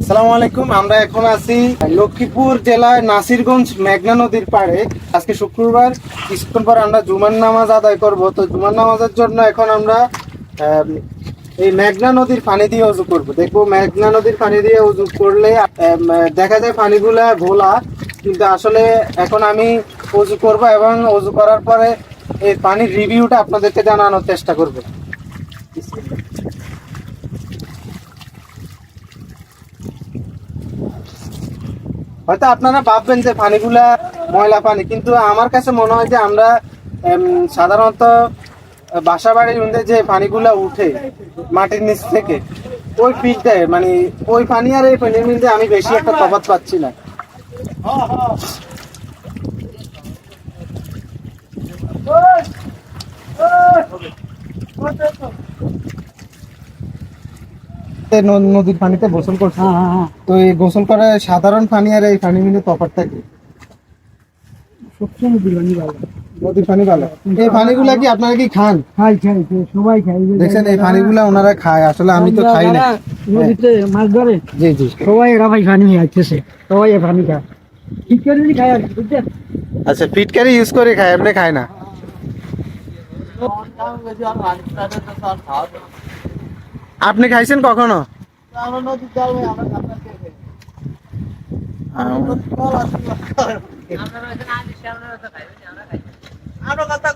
আসসালামু আলাইকুম। আমরা এখন আছি লক্ষ্মীপুর জেলায় নাসিরগঞ্জ মেঘনা নদীর পাড়ে। আজকে শুক্রবার, কিছুক্ষণ পর আমরা জুমার নামাজ আদায় করব। তো জুমার নামাজের জন্য এখন আমরা এই মেঘনা নদীর পানি দিয়ে উজু করব। দেখবো মেঘনা নদীর পানি দিয়ে উজু করলে দেখা যায় পানিগুলা ঘোলা, কিন্তু আসলে এখন আমি উজু করব এবং উজু করার পরে এই পানির রিভিউটা আপনাদেরকে জানানোর চেষ্টা করব। হয়তো আপনারা ভাববেন যে পানিগুলা ময়লা পানি, কিন্তু আমার কাছে মনে হয় যে আমরা সাধারণত বাসা বাড়ির মধ্যে যে পানিগুলা উঠে মাটির নিচ থেকে ওই ফিল্টার মানে ওই পানি আর এই পানির মধ্যে আমি বেশি একটা তফাৎ পাচ্ছি না। নদীর পানিতে গোসল করছে। তো এই গোসল করে সাধারণ পানি আর এই পানির মধ্যে তফাৎটা কি? নদীর পানি ভালো। এই পানিগুলা কি আপনারা কি খান? খাই সবাই খাই। দেখছেন এই পানিগুলা ওনারা খায়, আসলে আমি তো খাই না। নদীতে মাছ ধরে জি জি, সবাই এরা ভাই পানি আসতেছে, সবাই এ পানি খায়। ঠিক করে যদি খায় আর কি, বুঝছেন? আচ্ছা, ফিটকারি ইউজ করে খায়, এমনি খায় না। আপনি খাইছেন কখনো? আমরা কথা